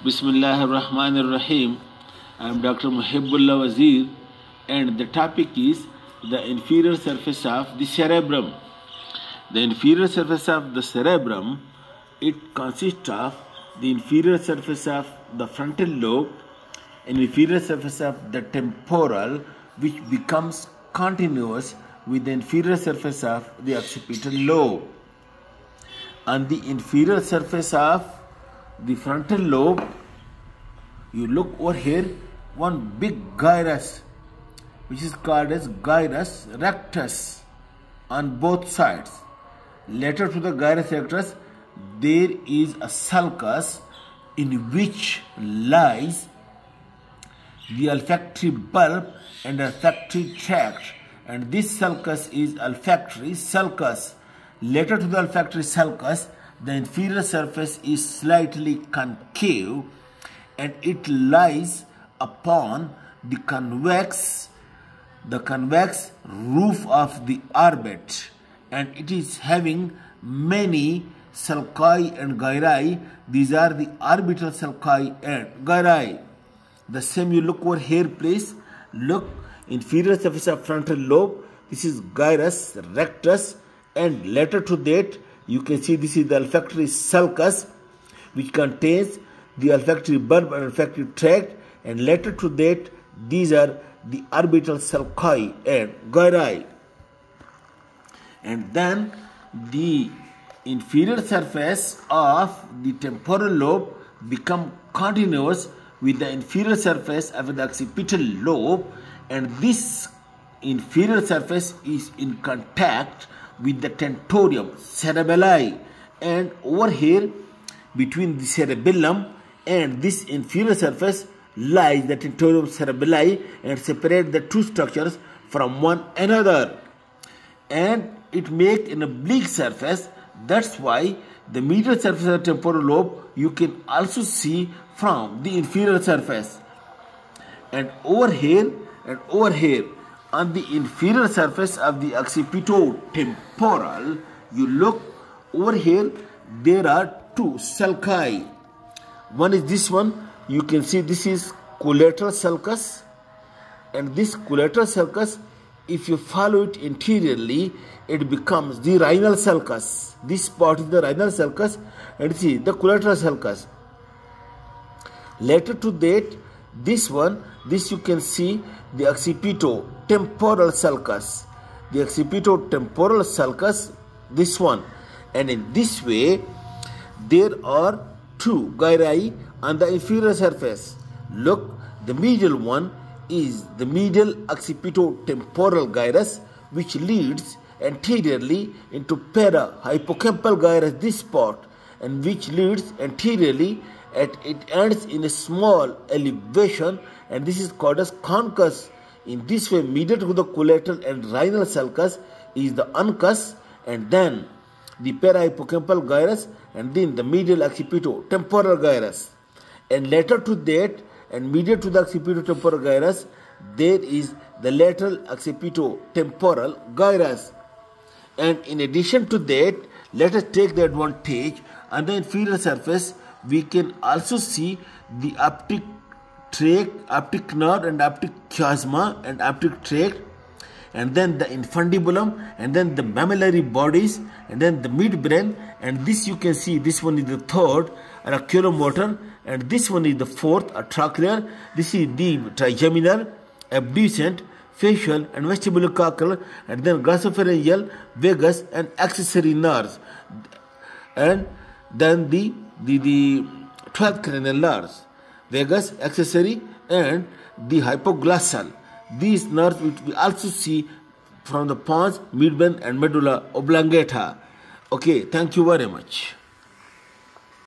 Bismillahir Rahmanir Rahim. I am Dr. Mohibullah Wazir, and the topic is the inferior surface of the cerebrum. The inferior surface of the cerebrum, it consists of the inferior surface of the frontal lobe and inferior surface of the temporal, which becomes continuous with the inferior surface of the occipital lobe. On the inferior surface of the frontal lobe, you look over here, one big gyrus, which is called as gyrus rectus on both sides. Later to the gyrus rectus, there is a sulcus in which lies the olfactory bulb and olfactory tract, and this sulcus is olfactory sulcus. Later to the olfactory sulcus, the inferior surface is slightly concave and it lies upon the convex roof of the orbit, and it is having many sulci and gyri. These are the orbital sulci and gyri. The same you look over here, please. Look, inferior surface of frontal lobe, this is gyrus rectus, and later to that you can see this is the olfactory sulcus, which contains the olfactory bulb and olfactory tract, and later to that these are the orbital sulci and gyri. And then the inferior surface of the temporal lobe become continuous with the inferior surface of the occipital lobe, and this inferior surface is in contact with the tentorium cerebelli, and over here between the cerebellum and this inferior surface lies the tentorium cerebelli and separate the two structures from one another, and it makes an oblique surface. That's why the medial surface of the temporal lobe you can also see from the inferior surface. And over here on the inferior surface of the occipitotemporal, you look over here, there are two sulci. One is this one, you can see this is collateral sulcus, and this collateral sulcus, if you follow it interiorly, it becomes the rhinal sulcus. This part is the rhinal sulcus, and see the collateral sulcus. Later to that, this you can see the occipitotemporal sulcus. The occipitotemporal sulcus, this one. And in this way, there are two gyri on the inferior surface. Look, the medial one is the medial occipitotemporal gyrus, which leads anteriorly into para-hippocampal gyrus, this part, and which leads anteriorly at it ends in a small elevation, and this is called as concus. In this way, medial to the collateral and rhinal sulcus is the uncus, and then the para-hippocampal gyrus, and then the medial occipitotemporal gyrus. And later to that, and medial to the occipitotemporal gyrus, there is the lateral occipitotemporal gyrus. And in addition to that, let us take the advantage on the inferior surface. We can also see the optic tract, optic nerve, and optic chiasma and optic tract, and then the infundibulum, and then the mammillary bodies, and then the midbrain. And this you can see, this one is the third, oculomotor, and this one is the fourth, trochlear. This is the trigeminal, abducent, facial, and vestibulocochlear, and then glossopharyngeal, vagus, and accessory nerves, and then the 12th cranial nerves, vagus, accessory, and the hypoglossal. These nerves which we also see from the pons, midbrain, and medulla oblongata. Okay, thank you very much.